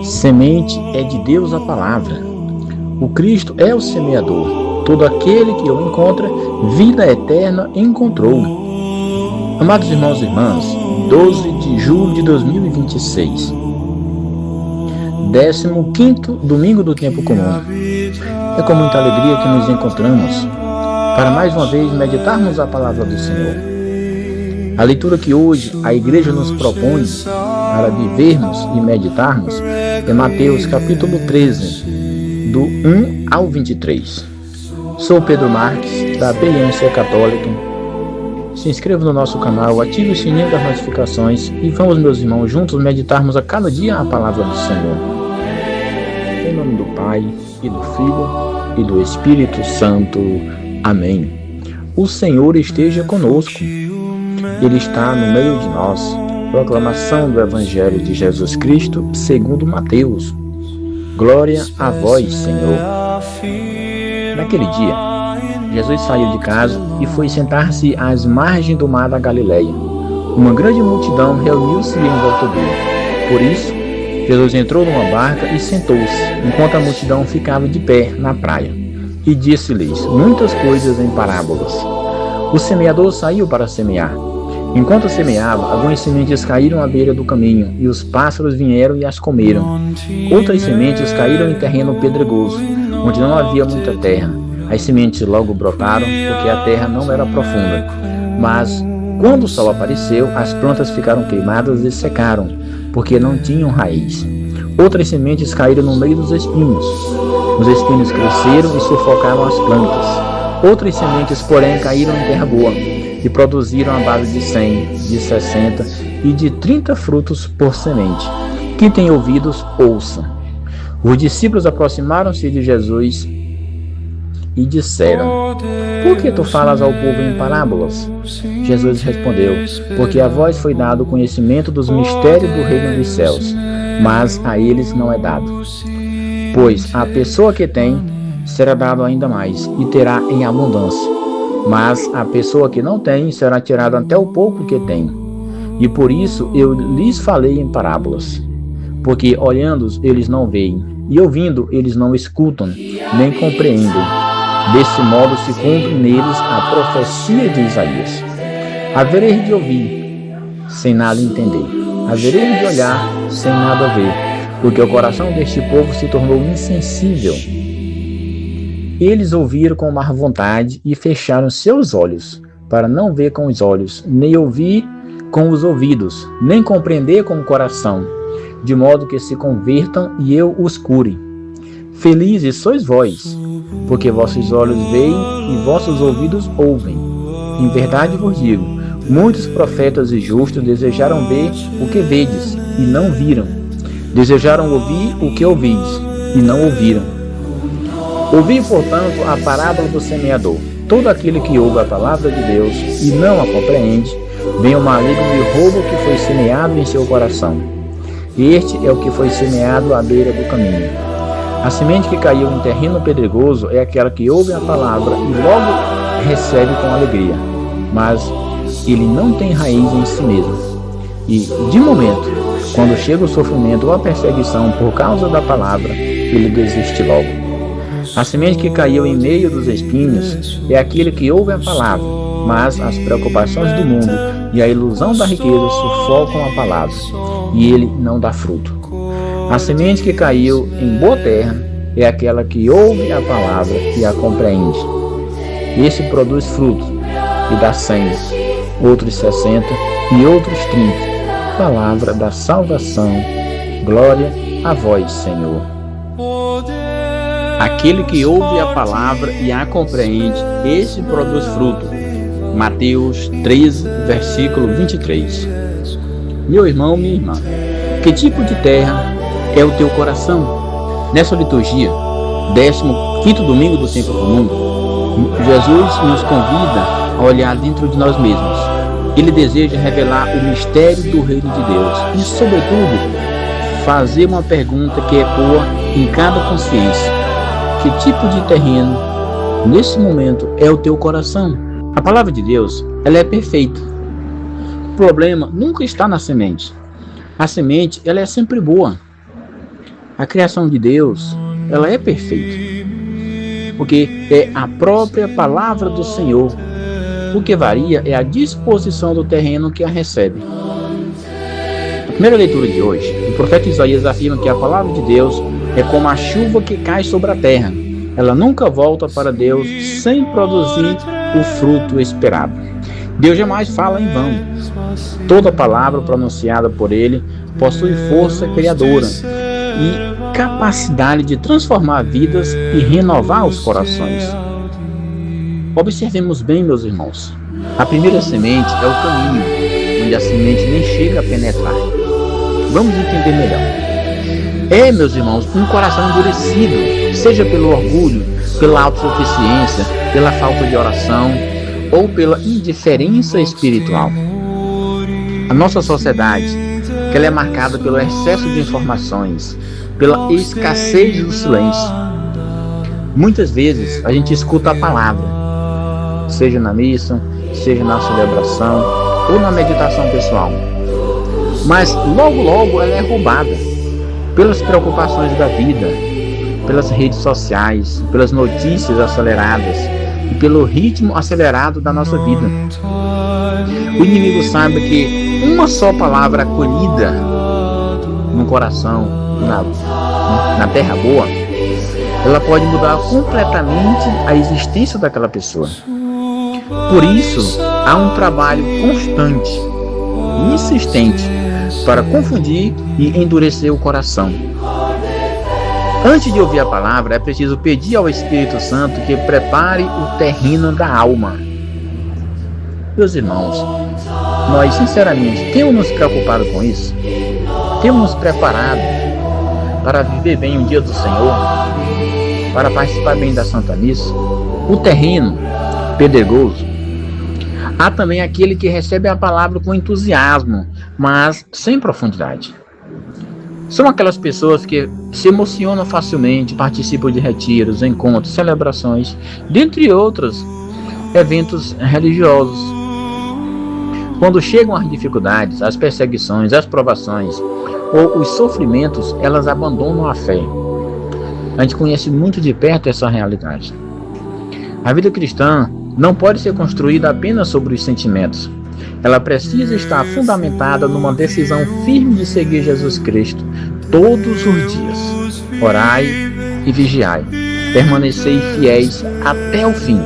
Semente é de Deus a palavra. O Cristo é o semeador. Todo aquele que o encontra, vida eterna encontrou. Amados irmãos e irmãs, 12 de julho de 2026, 15º domingo do tempo comum. É com muita alegria que nos encontramos para mais uma vez meditarmos a palavra do Senhor. A leitura que hoje a igreja nos propõe para vivermos e meditarmos é Mateus capítulo 13, do 1 ao 23. Sou Pedro Marques, da Bênção Católica. Se inscreva no nosso canal, ative o sininho das notificações e vamos, meus irmãos, juntos meditarmos a cada dia a palavra do Senhor. Em nome do Pai, e do Filho, e do Espírito Santo. Amém. O Senhor esteja conosco. Ele está no meio de nós. Proclamação do Evangelho de Jesus Cristo segundo Mateus. Glória a vós, Senhor. Naquele dia, Jesus saiu de casa e foi sentar-se às margens do mar da Galileia. Uma grande multidão reuniu-se em volta dele. Por isso, Jesus entrou numa barca e sentou-se, enquanto a multidão ficava de pé na praia. E disse-lhes muitas coisas em parábolas. O semeador saiu para semear. Enquanto semeava, algumas sementes caíram à beira do caminho, e os pássaros vieram e as comeram. Outras sementes caíram em terreno pedregoso, onde não havia muita terra. As sementes logo brotaram, porque a terra não era profunda. Mas, quando o sol apareceu, as plantas ficaram queimadas e secaram, porque não tinham raiz. Outras sementes caíram no meio dos espinhos. Os espinhos cresceram e sufocaram as plantas. Outras sementes, porém, caíram em terra boa e produziram a base de 100, de 60 e de 30 frutos por semente. Quem tem ouvidos, ouça. Os discípulos aproximaram-se de Jesus e disseram: Por que tu falas ao povo em parábolas? Jesus respondeu: Porque a vós foi dado o conhecimento dos mistérios do reino dos céus, mas a eles não é dado. Pois a pessoa que tem, será dado ainda mais, e terá em abundância. Mas a pessoa que não tem, será tirada até o pouco que tem. E por isso eu lhes falei em parábolas. Porque olhando eles não veem, e ouvindo eles não escutam, nem compreendem. Desse modo se cumpre neles a profecia de Isaías. Havereis de ouvir, sem nada entender. Havereis de olhar, sem nada ver. Porque o coração deste povo se tornou insensível. Eles ouviram com má vontade e fecharam seus olhos, para não ver com os olhos, nem ouvir com os ouvidos, nem compreender com o coração, de modo que se convertam e eu os cure. Felizes sois vós, porque vossos olhos veem e vossos ouvidos ouvem. Em verdade vos digo, muitos profetas e justos desejaram ver o que vedes, e não viram. Desejaram ouvir o que ouvis, e não ouviram. Ouvi, portanto, a parábola do semeador. Todo aquele que ouve a palavra de Deus e não a compreende, vem o maligno e rouba o que foi semeado em seu coração. Este é o que foi semeado à beira do caminho. A semente que caiu em terreno pedregoso é aquela que ouve a palavra e logo recebe com alegria, mas ele não tem raiz em si mesmo. E, de momento, quando chega o sofrimento ou a perseguição por causa da palavra, ele desiste logo. A semente que caiu em meio dos espinhos é aquele que ouve a palavra, mas as preocupações do mundo e a ilusão da riqueza sufocam a palavra, e ele não dá fruto. A semente que caiu em boa terra é aquela que ouve a palavra e a compreende. Esse produz fruto e dá 100, outros 60 e outros 30. Palavra da salvação. Glória a vós, Senhor. Aquele que ouve a palavra e a compreende, esse produz fruto. Mateus 13, versículo 23. Meu irmão, minha irmã, que tipo de terra é o teu coração? Nessa liturgia, 15º domingo do tempo comum, Jesus nos convida a olhar dentro de nós mesmos. Ele deseja revelar o mistério do reino de Deus e, sobretudo, fazer uma pergunta que ecoa em cada consciência. Que tipo de terreno, nesse momento, é o teu coração? A palavra de Deus, ela é perfeita. O problema nunca está na semente. A semente, ela é sempre boa. A criação de Deus, ela é perfeita, porque é a própria palavra do Senhor. O que varia é a disposição do terreno que a recebe. Na primeira leitura de hoje, o profeta Isaías afirma que a palavra de Deus é como a chuva que cai sobre a terra. Ela nunca volta para Deus sem produzir o fruto esperado. Deus jamais fala em vão. Toda palavra pronunciada por Ele possui força criadora e capacidade de transformar vidas e renovar os corações. Observemos bem, meus irmãos. A primeira semente é o caminho, onde a semente nem chega a penetrar. Vamos entender melhor. Meus irmãos, um coração endurecido, seja pelo orgulho, pela autossuficiência, pela falta de oração ou pela indiferença espiritual. A nossa sociedade, que ela é marcada pelo excesso de informações, pela escassez do silêncio. Muitas vezes a gente escuta a palavra, seja na missa, seja na celebração ou na meditação pessoal. Mas logo ela é roubada pelas preocupações da vida, pelas redes sociais, pelas notícias aceleradas e pelo ritmo acelerado da nossa vida. O inimigo sabe que uma só palavra acolhida no coração, na terra boa, ela pode mudar completamente a existência daquela pessoa. Por isso, há um trabalho constante e insistente para confundir e endurecer o coração. Antes de ouvir a palavra, é preciso pedir ao Espírito Santo que prepare o terreno da alma. Meus irmãos, nós sinceramente temos nos preocupado com isso? Temos nos preparado para viver bem o dia do Senhor? Para participar bem da Santa Missa? O terreno pedregoso. Há também aquele que recebe a palavra com entusiasmo, mas sem profundidade. São aquelas pessoas que se emocionam facilmente, participam de retiros, encontros, celebrações, dentre outros eventos religiosos. Quando chegam as dificuldades, as perseguições, as provações ou os sofrimentos, elas abandonam a fé. A gente conhece muito de perto essa realidade. A vida cristã não pode ser construída apenas sobre os sentimentos. Ela precisa estar fundamentada numa decisão firme de seguir Jesus Cristo todos os dias. Orai e vigiai, permanecei fiéis até o fim,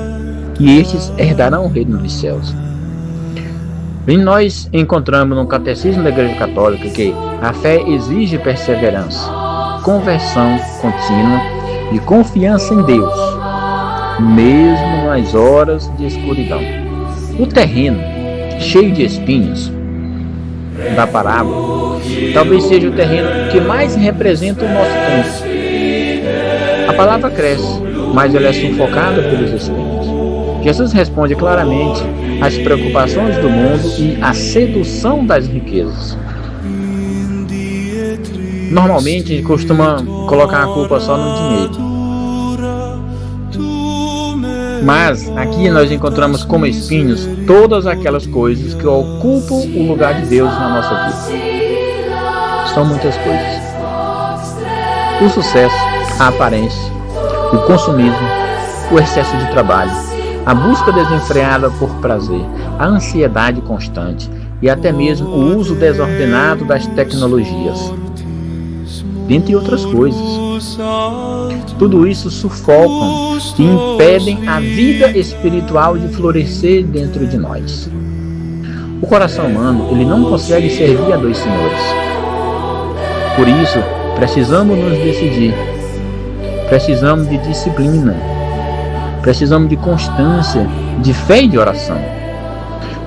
e estes herdarão o reino dos céus. E nós encontramos no Catecismo da Igreja Católica que a fé exige perseverança, conversão contínua e confiança em Deus, mesmo nas horas de escuridão. O terreno cheio de espinhos da parábola talvez seja o terreno que mais representa o nosso tempo. A palavra cresce, mas ela é sufocada pelos espinhos. Jesus responde claramente às preocupações do mundo e à sedução das riquezas. Normalmente a gente costuma colocar a culpa só no dinheiro. Mas aqui nós encontramos como espinhos todas aquelas coisas que ocupam o lugar de Deus na nossa vida. São muitas coisas. O sucesso, a aparência, o consumismo, o excesso de trabalho, a busca desenfreada por prazer, a ansiedade constante e até mesmo o uso desordenado das tecnologias, dentre outras coisas. Tudo isso sufocam e impedem a vida espiritual de florescer dentro de nós. O coração humano, ele não consegue servir a dois senhores. Por isso, precisamos nos decidir. Precisamos de disciplina. Precisamos de constância, de fé e de oração.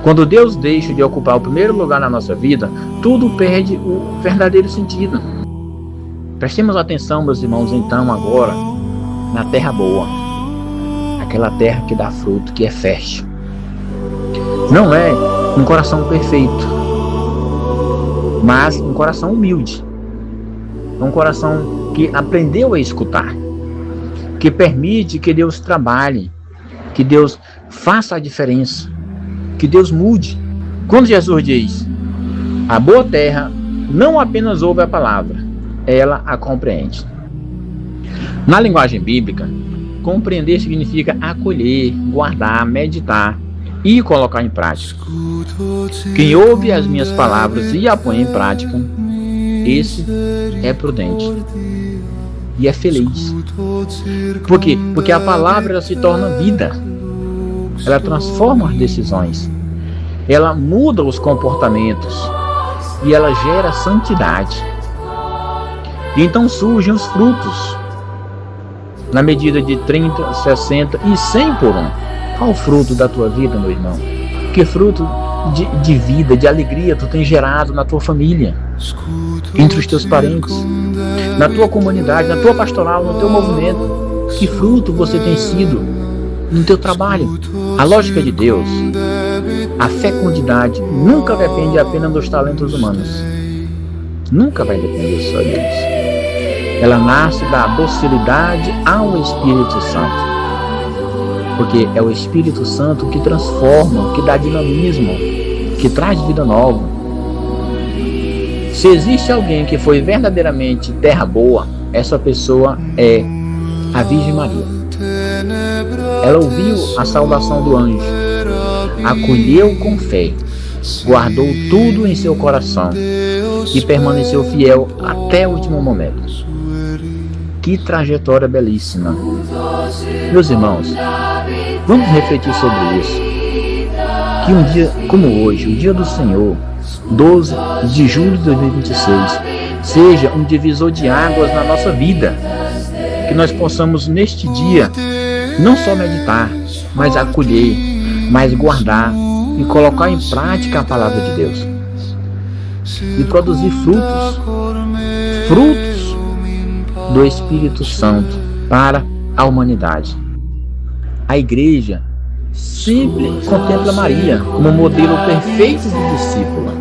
Quando Deus deixa de ocupar o primeiro lugar na nossa vida, tudo perde o verdadeiro sentido. Prestemos atenção, meus irmãos, então, agora, na terra boa. Aquela terra que dá fruto, que é fértil. Não é um coração perfeito, mas um coração humilde. Um coração que aprendeu a escutar, que permite que Deus trabalhe, que Deus faça a diferença, que Deus mude. Quando Jesus diz, a boa terra não apenas ouve a palavra, ela a compreende. Na linguagem bíblica, compreender significa acolher, guardar, meditar e colocar em prática. Quem ouve as minhas palavras e a põe em prática, esse é prudente e é feliz. Por quê? Porque a palavra ela se torna vida. Ela transforma as decisões. Ela muda os comportamentos. E ela gera santidade. E então surgem os frutos. Na medida de 30, 60 e 100 por um. Qual o fruto da tua vida, meu irmão? Que fruto de vida, de alegria tu tens gerado na tua família, entre os teus parentes, na tua comunidade, na tua pastoral, no teu movimento? Que fruto você tem sido no teu trabalho? A lógica de Deus, a fecundidade nunca depende apenas dos talentos humanos. Nunca vai depender só deles. Ela nasce da docilidade ao Espírito Santo. Porque é o Espírito Santo que transforma, que dá dinamismo, que traz vida nova. Se existe alguém que foi verdadeiramente terra boa, essa pessoa é a Virgem Maria. Ela ouviu a saudação do anjo, acolheu com fé, guardou tudo em seu coração e permaneceu fiel até o último momento. Que trajetória belíssima. Meus irmãos, vamos refletir sobre isso. Que um dia como hoje, o dia do Senhor, 12 de julho de 2026, seja um divisor de águas na nossa vida. Que nós possamos neste dia não só meditar, mas acolher, mas guardar e colocar em prática a palavra de Deus. E produzir frutos do Espírito Santo para a humanidade. A igreja sempre contempla Maria como modelo perfeito de discípula.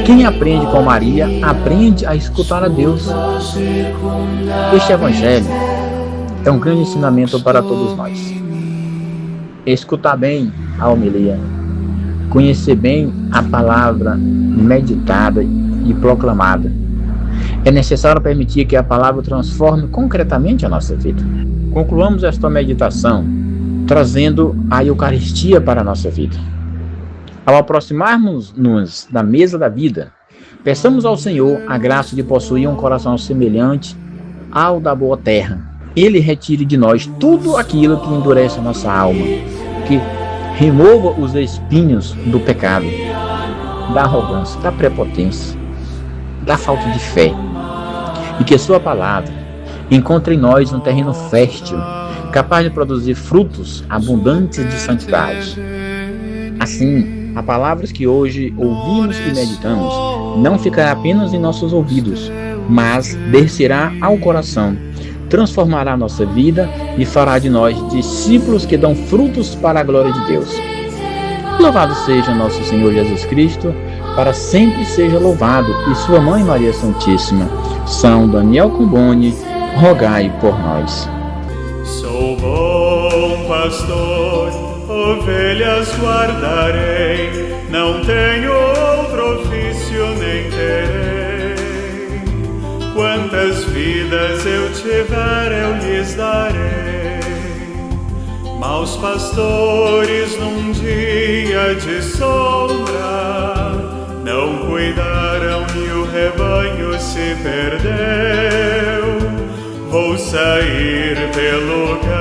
Quem aprende com Maria, aprende a escutar a Deus. Este evangelho é um grande ensinamento para todos nós. Escutar bem a homilia, conhecer bem a palavra meditada e proclamada. É necessário permitir que a palavra transforme concretamente a nossa vida. Concluamos esta meditação trazendo a Eucaristia para a nossa vida. Ao aproximarmos-nos da mesa da vida, peçamos ao Senhor a graça de possuir um coração semelhante ao da boa terra. Ele retire de nós tudo aquilo que endurece a nossa alma, que remova os espinhos do pecado, da arrogância, da prepotência, da falta de fé, e que sua palavra encontre em nós um terreno fértil, capaz de produzir frutos abundantes de santidade. Assim, a palavra que hoje ouvimos e meditamos não ficará apenas em nossos ouvidos, mas descerá ao coração, transformará nossa vida e fará de nós discípulos que dão frutos para a glória de Deus. Louvado seja nosso Senhor Jesus Cristo, para sempre seja louvado, e sua Mãe Maria Santíssima. São Daniel Comboni, rogai por nós. Sou bom pastor, ovelhas guardarei, não tenho outro ofício nem terei. Quantas vidas eu tiver eu lhes darei. Maus pastores num dia de sombra não cuidaram e o rebanho se perdeu. Vou sair pelo caminho